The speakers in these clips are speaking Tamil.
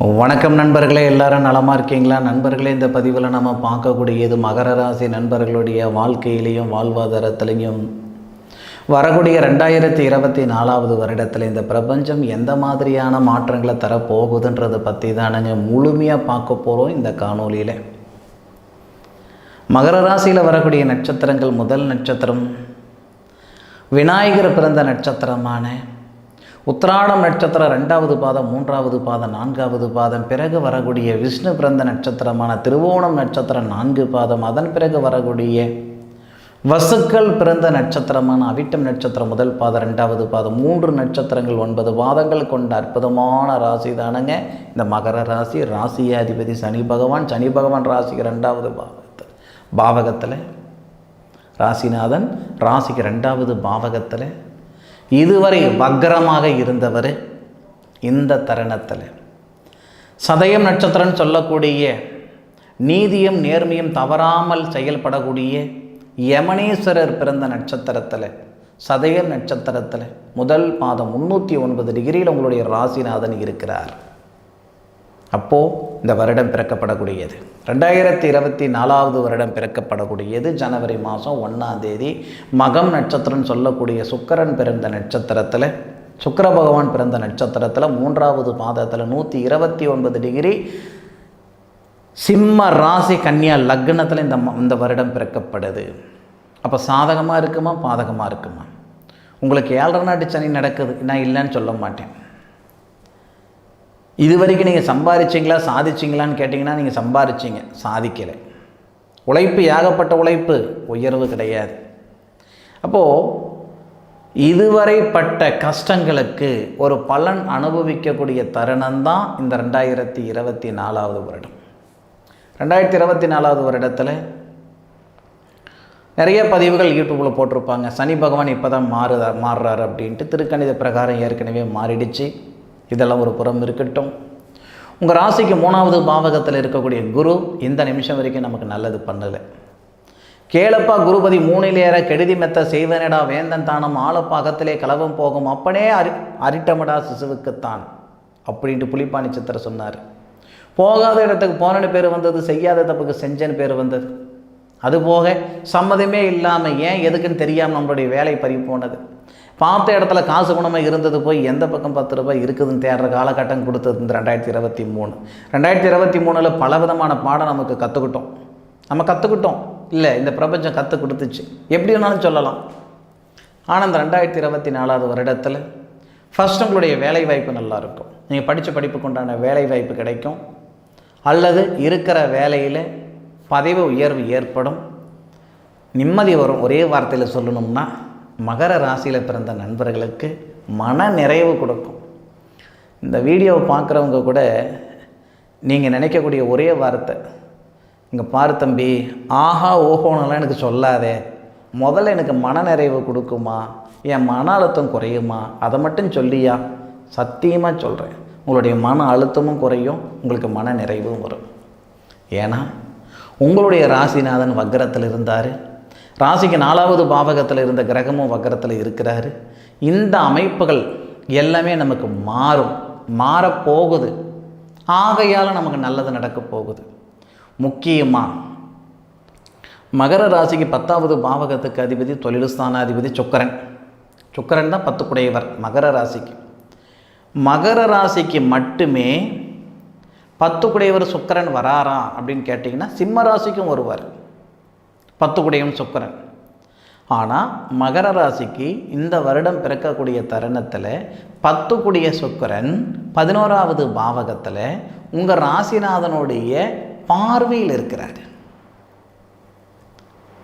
வணக்கம் நண்பர்களே, எல்லாரும் நலமாக இருக்கீங்களா? நண்பர்களே, இந்த பதிவில் நம்ம பார்க்கக்கூடியது மகர ராசி நண்பர்களுடைய வாழ்க்கையிலையும் வாழ்வாதாரத்திலையும் வரக்கூடிய 2024 வருடத்தில் இந்த பிரபஞ்சம் எந்த மாதிரியான மாற்றங்களை தரப்போகுதுன்றதை பற்றி தானுங்க முழுமையாக பார்க்க போகிறோம் இந்த காணொலியில். மகர ராசியில் வரக்கூடிய நட்சத்திரங்கள், முதல் நட்சத்திரம் விநாயகர் பிறந்த நட்சத்திரமான உத்திராடம் நட்சத்திரம் 2வது பாதம், 3வது பாதம், 4வது பாதம், பிறகு வரக்கூடிய விஷ்ணு பிறந்த நட்சத்திரமான திருவோணம் நட்சத்திரம் 4 பாதம், அதன் பிறகு வரக்கூடிய வசுக்கள் பிறந்த நட்சத்திரமான அவிட்டம் நட்சத்திரம் 1 பாதம், 2வது பாதம், 3 நட்சத்திரங்கள் 9 பாதங்கள் கொண்ட அற்புதமான ராசி தானுங்க இந்த மகர ராசி. ராசியாதிபதி சனி பகவான். சனி பகவான் ராசிக்கு 2வது பாவகத்தில், ராசிநாதன் ராசிக்கு 2வது பாவகத்தில் இதுவரை வக்ரமாக இருந்தவர் இந்த தருணத்தில் சதயம் நட்சத்திரம் சொல்லக்கூடிய நீதியும் நேர்மையும் தவறாமல் செயல்படக்கூடிய யமனேஸ்வரர் பிறந்த நட்சத்திரத்தில், சதயம் நட்சத்திரத்தில் 1 பாதம் 309 டிகிரியில் உங்களுடைய ராசிநாதன் இருக்கிறார். அப்போது இந்த வருடம் பிறக்கப்படக்கூடியது 2024 வருடம் பிறக்கப்படக்கூடியது ஜனவரி மாதம் 1ஆம் தேதி மகம் நட்சத்திரம் சொல்லக்கூடிய சுக்கிரன் பிறந்த நட்சத்திரத்தில், சுக்கிர பகவான் பிறந்த நட்சத்திரத்தில் 3வது பாதத்தில் 129 டிகிரி சிம்ம ராசி கன்னியா லக்னத்தில் இந்த வருடம் பிறக்கப்படுது. அப்போ சாதகமாக இருக்குமா பாதகமாக இருக்குமா? உங்களுக்கு 7.5 நாட்டு சனி நடக்குது, நான் இல்லைன்னு சொல்ல மாட்டேன். இது வரைக்கும் நீங்கள் சம்பாதிச்சிங்களா சாதிச்சிங்களான்னு கேட்டிங்கன்னா நீங்கள் சம்பாதிச்சிங்க, சாதிக்கலை. உழைப்பு, ஏகப்பட்ட உழைப்பு, உயர்வு கிடையாது. அப்போது இதுவரை பட்ட கஷ்டங்களுக்கு ஒரு பலன் அனுபவிக்கக்கூடிய தருணம்தான் இந்த 2024 வருடம். 2024 வருடத்தில் நிறைய பதிவுகள் யூடியூப்பில் போட்டிருப்பாங்க. சனி பகவான் இப்போ தான் மாறுறாரு அப்படின்ட்டு. திருக்கணித பிரகாரம் ஏற்கனவே மாறிடுச்சு. இதெல்லாம் ஒரு புறம் இருக்கட்டும். உங்கள் ராசிக்கு 3வது பாவகத்தில் இருக்கக்கூடிய குரு இந்த நிமிஷம் வரைக்கும் நமக்கு நல்லது பண்ணலை. கேளப்பா குருபதி 3ல் ஏற கெடுதி மெத்த செய்வனடா வேந்தன் தானம் ஆழப்பாகத்திலே கலவம் போகும் அப்பனே அரிட்டமடா சிசுவுக்குத்தான் அப்படின்ட்டு புலிப்பாணி சித்திர சொன்னார். போகாத இடத்துக்கு போனன்னு பேர் வந்தது, செய்யாத தப்புக்கு செஞ்சன்னு பேர் வந்தது. அதுபோக சம்மதமே இல்லாமல் ஏன் எதுக்குன்னு தெரியாமல் நம்மளுடைய வேலை பறி போனது. பார்த்த இடத்துல காசு குணமாக இருந்தது போய் எந்த பக்கம் 10 ரூபாய் இருக்குதுன்னு தேடுற காலகட்டம் கொடுத்தது இந்த 2023. 2023 பலவிதமான பாடம் நமக்கு கற்றுக்கிட்டோம் இல்லை, இந்த பிரபஞ்சம் கற்றுக் கொடுத்துச்சு, எப்படி வேணாலும் சொல்லலாம். ஆனால் இந்த 2024 வருடத்தில் ஃபஸ்ட் உங்களுடைய வேலை வாய்ப்பு நல்லாயிருக்கும். நீங்கள் படித்த படிப்புக்கு உண்டான வேலை வாய்ப்பு கிடைக்கும், அல்லது இருக்கிற வேலையில் பதவி உயர்வு ஏற்படும், நிம்மதி வரும். ஒரே வார்த்தையில் சொல்லணும்னா மகர ராசியில் பிறந்த நண்பர்களுக்கு மன நிறைவு கொடுக்கும். இந்த வீடியோவை பார்க்குறவங்க கூட நீங்கள் நினைக்கக்கூடிய ஒரே வார்த்தை, இங்கே பாரு தம்பி, ஆஹா ஓஹோனெல்லாம் எனக்கு சொல்லாதே, முதல்ல எனக்கு மன நிறைவு கொடுக்குமா, என் மன அழுத்தம் குறையுமா, அதை மட்டும் சொல்லியா. சத்தியமாக சொல்கிறேன், உங்களுடைய மன அழுத்தமும் குறையும், உங்களுக்கு மன நிறைவும் வரும். ஏன்னா உங்களுடைய ராசிநாதன் வக்ரத்தில் இருந்தார். ராசிக்கு 4வது பாவகத்தில் இருந்த கிரகமும் வக்ரத்தில் இருக்கிறாரு. இந்த அமைப்புகள் எல்லாமே நமக்கு மாறப்போகுது. ஆகையால் நமக்கு நல்லது நடக்க போகுது. முக்கியமாக மகர ராசிக்கு 10வது பாவகத்துக்கு அதிபதி தொழில் ஸ்தானாதிபதி சுக்கிரன் தான் 10 குடையவர் மகர ராசிக்கு மட்டுமே 10 குடையவர் சுக்கிரன் வராரா அப்படின்னு கேட்டிங்கன்னா சிம்ம ராசிக்கும் வருவார் 10 குடையும் சுக்கிரன். ஆனால் மகர ராசிக்கு இந்த வருடம் பிறக்கக்கூடிய தருணத்தில் 10 குடைய சுக்கிரன் 11வது பாவகத்தில் உங்கள் ராசிநாதனுடைய பார்வையில் இருக்கிறார்.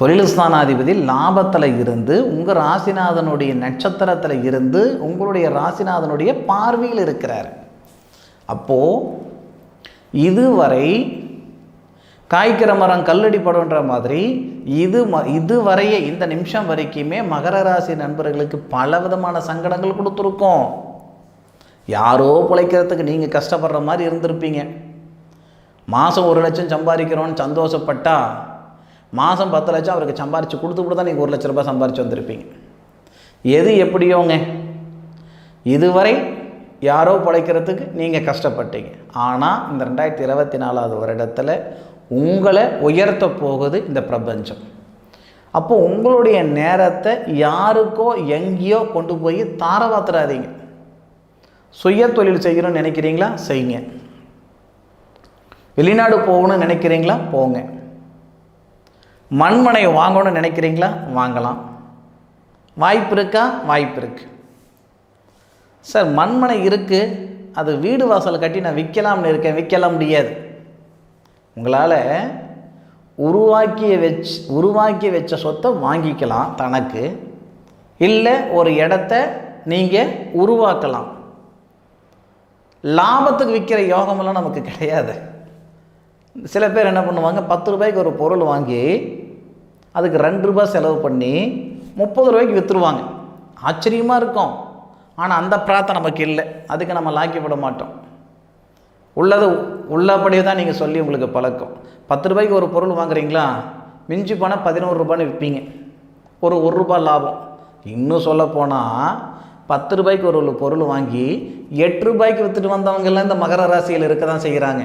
தொழில் ஸ்தானாதிபதி லாபத்தில் இருந்து உங்கள் ராசிநாதனுடைய நட்சத்திரத்தில் இருந்து உங்களுடைய ராசிநாதனுடைய பார்வையில் இருக்கிறார். அப்போது இதுவரை காய்க்கிற மரம் கல்லடி படுன்ற மாதிரி இதுவரைய இந்த நிமிஷம் வரைக்குமே மகர ராசி நண்பர்களுக்கு பல விதமான சங்கடங்கள் கொடுத்துருக்கோம். யாரோ பிழைக்கிறதுக்கு நீங்கள் கஷ்டப்படுற மாதிரி இருந்திருப்பீங்க. மாதம் 1 லட்சம் சம்பாதிக்கிறோன்னு சந்தோஷப்பட்டா மாதம் 10 லட்சம் அவருக்கு சம்பாரித்து கொடுத்து தான் நீங்கள் 1 லட்ச ரூபாய் சம்பாரித்து வந்திருப்பீங்க. எது எப்படியோங்க, இதுவரை யாரோ பிழைக்கிறதுக்கு நீங்கள் கஷ்டப்பட்டீங்க. ஆனால் இந்த 2024 வருடத்தில் உங்களை உயர்த்த போகுது இந்த பிரபஞ்சம். அப்போ உங்களுடைய நேரத்தை யாருக்கோ எங்கேயோ கொண்டு போய் தாரவாத்துறாதீங்க. சுய தொழில் செய்யணும்னு நினைக்கிறீங்களா, செய்யுங்க. வெளிநாடு போகணும்னு நினைக்கிறீங்களா, போங்க. மண்மனை வாங்கணும்னு நினைக்கிறீங்களா, வாங்கலாம். வாய்ப்பு இருக்கா, வாய்ப்பு இருக்குது. சார் மண்மனை இருக்குது, அது வீடு வாசல் கட்டி நான் விற்கலாம்னு இருக்கேன், விற்கலாம் முடியாது. உங்களால் உருவாக்கி வச்ச சொத்தை வாங்கிக்கலாம் தனக்கு, இல்லை ஒரு இடத்த நீங்கள் உருவாக்கலாம். லாபத்துக்கு விற்கிற யோகமெல்லாம் நமக்கு கிடையாது. சில பேர் என்ன பண்ணுவாங்க, 10 ரூபாய்க்கு ஒரு பொருள் வாங்கி அதுக்கு 2 ரூபாய் செலவு பண்ணி 30 ரூபாய்க்கு விற்றுருவாங்க. ஆச்சரியமாக இருக்கும். ஆனால் அந்த பிரார்த்தனை நமக்கு இல்லை. அதுக்கு நம்ம லாக்கிப்பட மாட்டோம். உள்ளபடியே தான் நீங்கள் சொல்லி உங்களுக்கு பழக்கம். 10 ரூபாய்க்கு ஒரு பொருள் வாங்குறீங்களா, மிஞ்சி போனால் 11 ரூபான்னு விற்பீங்க, ஒரு 1 ரூபாய் லாபம். இன்னும் சொல்ல போனால் 10 ரூபாய்க்கு ஒரு பொருள் வாங்கி 8 ரூபாய்க்கு விற்றுட்டு வந்தவங்கெல்லாம் இந்த மகர ராசியில் இருக்க தான் செய்கிறாங்க.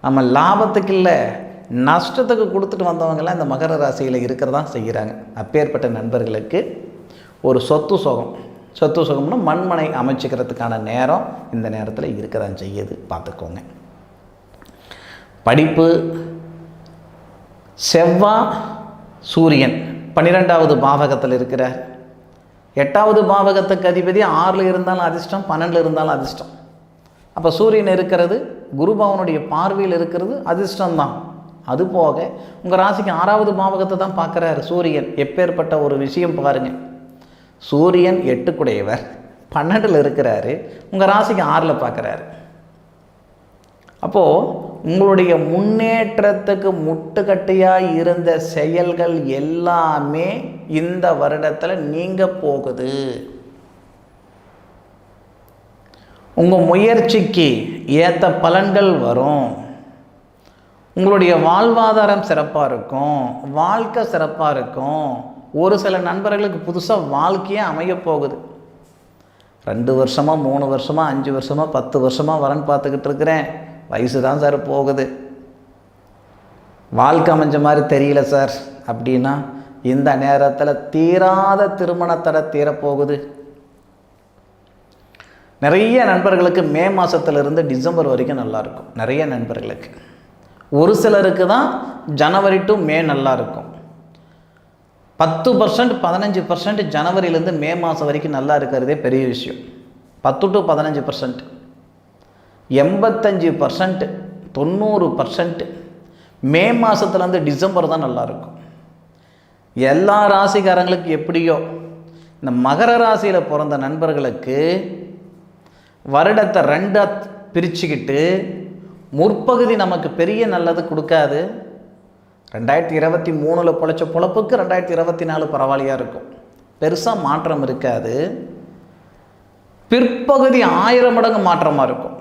நம்ம லாபத்துக்கு இல்லை, நஷ்டத்துக்கு கொடுத்துட்டு வந்தவங்கெல்லாம் இந்த மகர ராசியில் இருக்கிறதான் செய்கிறாங்க. அப்பேற்பட்ட நண்பர்களுக்கு ஒரு சொத்து சுகம்னா மண்மனை அமைச்சிக்கிறதுக்கான நேரம் இந்த நேரத்தில் இருக்க தான் செய்யுது, பார்த்துக்கோங்க. படிப்பு, செவ்வாய் சூரியன் 12வது பாவகத்தில் இருக்கிறார். 8வது பாவகத்துக்கு அதிபதி 6ல் இருந்தாலும் அதிர்ஷ்டம், 12ல் இருந்தாலும் அதிர்ஷ்டம். அப்போ சூரியன் இருக்கிறது, குருபவனுடைய பார்வையில் இருக்கிறது அதிர்ஷ்டம்தான். அதுபோக உங்கள் ராசிக்கு 6வது பாவகத்தை தான் பார்க்குறாரு சூரியன். எப்பேற்பட்ட ஒரு விஷயம் பாருங்கள். சூரியன் 8க்குடையவர், 12ல் இருக்கிறாரு, உங்கள் ராசிக்கு 6ல் பார்க்குறாரு. அப்போது உங்களுடைய முன்னேற்றத்துக்கு முட்டுக்கட்டையாக இருந்த செயல்கள் எல்லாமே இந்த வருடத்தில் நீங்க போகுது. உங்கள் முயற்சிக்கு ஏற்ற பலன்கள் வரும். உங்களுடைய வாழ்வாதாரம் சிறப்பாக இருக்கும், வாழ்க்கை சிறப்பாக இருக்கும். ஒரு சில நண்பர்களுக்கு புதுசாக வாழ்க்கையே அமைய போகுது. 2 வருஷமாக 3 வருஷமாக 5 வருஷமாக 10 வருஷமாக வரன் பார்த்துக்கிட்டு இருக்கிறேன், வயசு தான் சார் போகுது, வாழ்க்கை அமைஞ்ச மாதிரி தெரியல சார் அப்படின்னா இந்த நேரத்தில் தீராத திருமணத்தடை தீரப்போகுது. நிறைய நண்பர்களுக்கு மே மாதத்துலேருந்து டிசம்பர் வரைக்கும் நல்லாயிருக்கும். நிறைய நண்பர்களுக்கு, ஒரு சிலருக்கு தான் ஜனவரி டு மே நல்லாயிருக்கும். 10% 15% ஜனவரியிலேருந்து மே மாதம் வரைக்கும் நல்லா இருக்கிறதே பெரிய விஷயம். 10 to 15%, 85%, 90% மே மாதத்துலேருந்து டிசம்பர் தான் நல்லாயிருக்கும். எல்லா ராசிக்காரங்களுக்கு எப்படியோ இந்த மகர ராசியில் பிறந்த நண்பர்களுக்கு வருடத்தை 2ஆக பிரிச்சுக்கிட்டு முற்பகுதி நமக்கு பெரிய நல்லது கொடுக்காது. 2023 பொழைச்ச பொழப்புக்கு 2024 பரவாயில்லையாக இருக்கும், பெருசாக மாற்றம் இருக்காது. பிற்பகுதி 1000 மடங்கு மாற்றமாக இருக்கும்.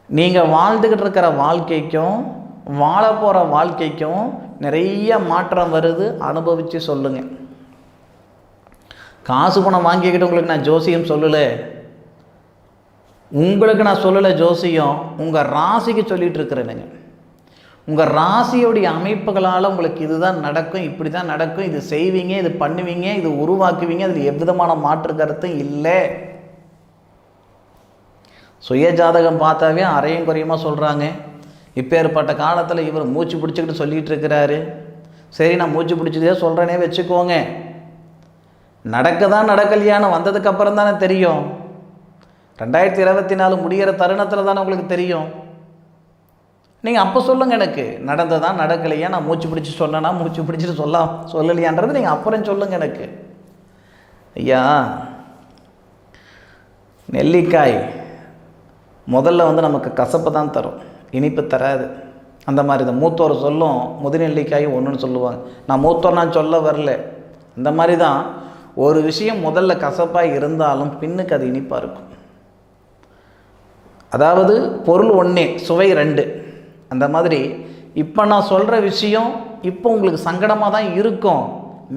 நீங்கள் வாழ்ந்துக்கிட்டு இருக்கிற வாழ்க்கைக்கும் வாழ போகிற வாழ்க்கைக்கும் நிறைய மாற்றம் வருது. அனுபவித்து சொல்லுங்கள். காசு பணம் வாங்கிக்கிட்டு உங்களுக்கு நான் ஜோசியம் சொல்லலை, உங்களுக்கு நான் சொல்லலை ஜோசியம், உங்கள் ராசிக்கு சொல்லிகிட்டு இருக்கிறேனுங்க. உங்கள் ராசியோடைய அமைப்புகளால் உங்களுக்கு இதுதான் நடக்கும், இப்படி தான் நடக்கும், இது செய்வீங்க, இது பண்ணுவீங்க, இது உருவாக்குவீங்க, அதில் எவ்விதமான மாற்று கருத்தும் இல்லை. சுய ஜாதகம் பார்த்தாவே அரையும் குறையுமா சொல்கிறாங்க. இப்போ ஏற்பட்ட காலத்தில் இவர் மூச்சு பிடிச்சிக்கிட்டு சொல்லிகிட்டு இருக்கிறாரு. சரி, நான் மூச்சு பிடிச்சதே சொல்கிறேனே வச்சுக்கோங்க, நடக்கதான் நடக்கலையான்னு வந்ததுக்கப்புறம் தானே தெரியும். 2024 முடிகிற தருணத்தில் தானே உங்களுக்கு தெரியும். நீங்கள் அப்போ சொல்லுங்கள், எனக்கு நடந்ததா நடக்கலையா, நான் மூச்சு பிடிச்சி சொன்னேன்னா மூச்சு பிடிச்சிட்டு சொல்லலையான்றது நீங்கள் அப்புறம் சொல்லுங்கள் எனக்கு. ஐயா, நெல்லிக்காய் முதல்ல நமக்கு கசப்பு தான் தரும், இனிப்பு தராது. அந்த மாதிரி இந்த மூத்தோர் சொல்லும், முதுநெல்லிக்காயும் ஒன்றுன்னு சொல்லுவாங்க. நான் மூத்தோர் நான் சொல்ல வரல. அந்த மாதிரி தான் ஒரு விஷயம் முதல்ல கசப்பாக இருந்தாலும் பின்னுக்கு அது இனிப்பாக இருக்கும். அதாவது பொருள் ஒன்றே, சுவை 2. அந்த மாதிரி இப்போ நான் சொல்கிற விஷயம் இப்போ உங்களுக்கு சங்கடமாக தான் இருக்கும்.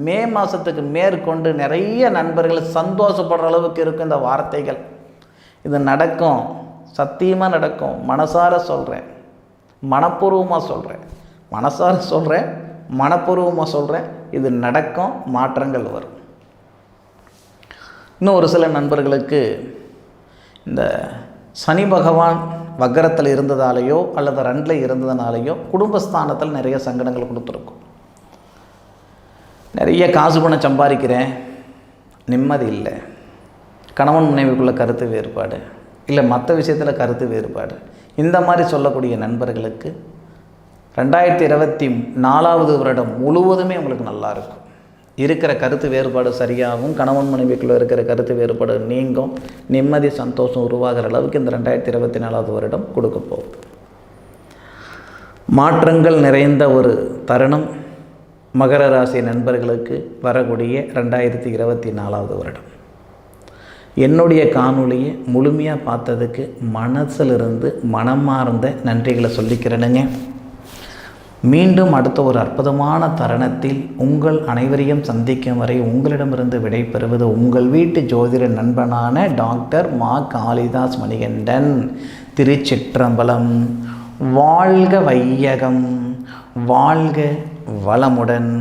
மே மாதத்துக்கு மேற்கொண்டு நிறைய நண்பர்கள் சந்தோஷப்படுற அளவுக்கு இருக்கும் இந்த வார்த்தைகள். இது நடக்கும், சத்தியமாக நடக்கும். மனசார சொல்கிறேன், மனப்பூர்வமாக சொல்கிறேன், மனசார சொல்கிறேன், மனப்பூர்வமாக சொல்கிறேன். இது நடக்கும், மாற்றங்கள் வரும். இன்னும் ஒரு சில நண்பர்களுக்கு இந்த சனி பகவான் வக்கரத்தில் இருந்ததாலேயோ அல்லது 2ல் இருந்ததுனாலேயோ குடும்பஸ்தானத்தில் நிறைய சங்கடங்கள் கொடுத்துருக்கும். நிறைய காசு பணம் சம்பாதிக்கிறேன், நிம்மதி இல்லை, கணவன் மனைவிக்குள்ள கருத்து வேறுபாடு, இல்லை மற்ற விஷயத்தில் கருத்து வேறுபாடு, இந்த மாதிரி சொல்லக்கூடிய நண்பர்களுக்கு 2024 வருடம் முழுவதுமே உங்களுக்கு நல்லாயிருக்கும். இருக்கிற கருத்து வேறுபாடு சரியாகும், கணவன் மனைவிக்குள்ளே இருக்கிற கருத்து வேறுபாடு நீங்கும், நிம்மதி சந்தோஷம் உருவாகிற அளவுக்கு இந்த 2024 வருடம் கொடுக்க போகுது. மாற்றங்கள் நிறைந்த ஒரு தருணம் மகர ராசி நண்பர்களுக்கு வரக்கூடிய 2024 வருடம். என்னுடைய காணொளியை முழுமையாக பார்த்ததுக்கு மனசிலிருந்து மனமார்ந்த நன்றிகளை சொல்லிக்கிறேனுங்க. மீண்டும் அடுத்த ஒரு அற்புதமான தருணத்தில் உங்கள் அனைவரையும் சந்திக்கும் வரை உங்களிடமிருந்து விடைபெறுவது உங்கள் வீட்டு ஜோதிட நண்பனான டாக்டர் மா. காளிதாஸ் மணிகண்டன். திருச்சிற்றம்பலம். வாழ்க வையகம், வாழ்க வளமுடன்.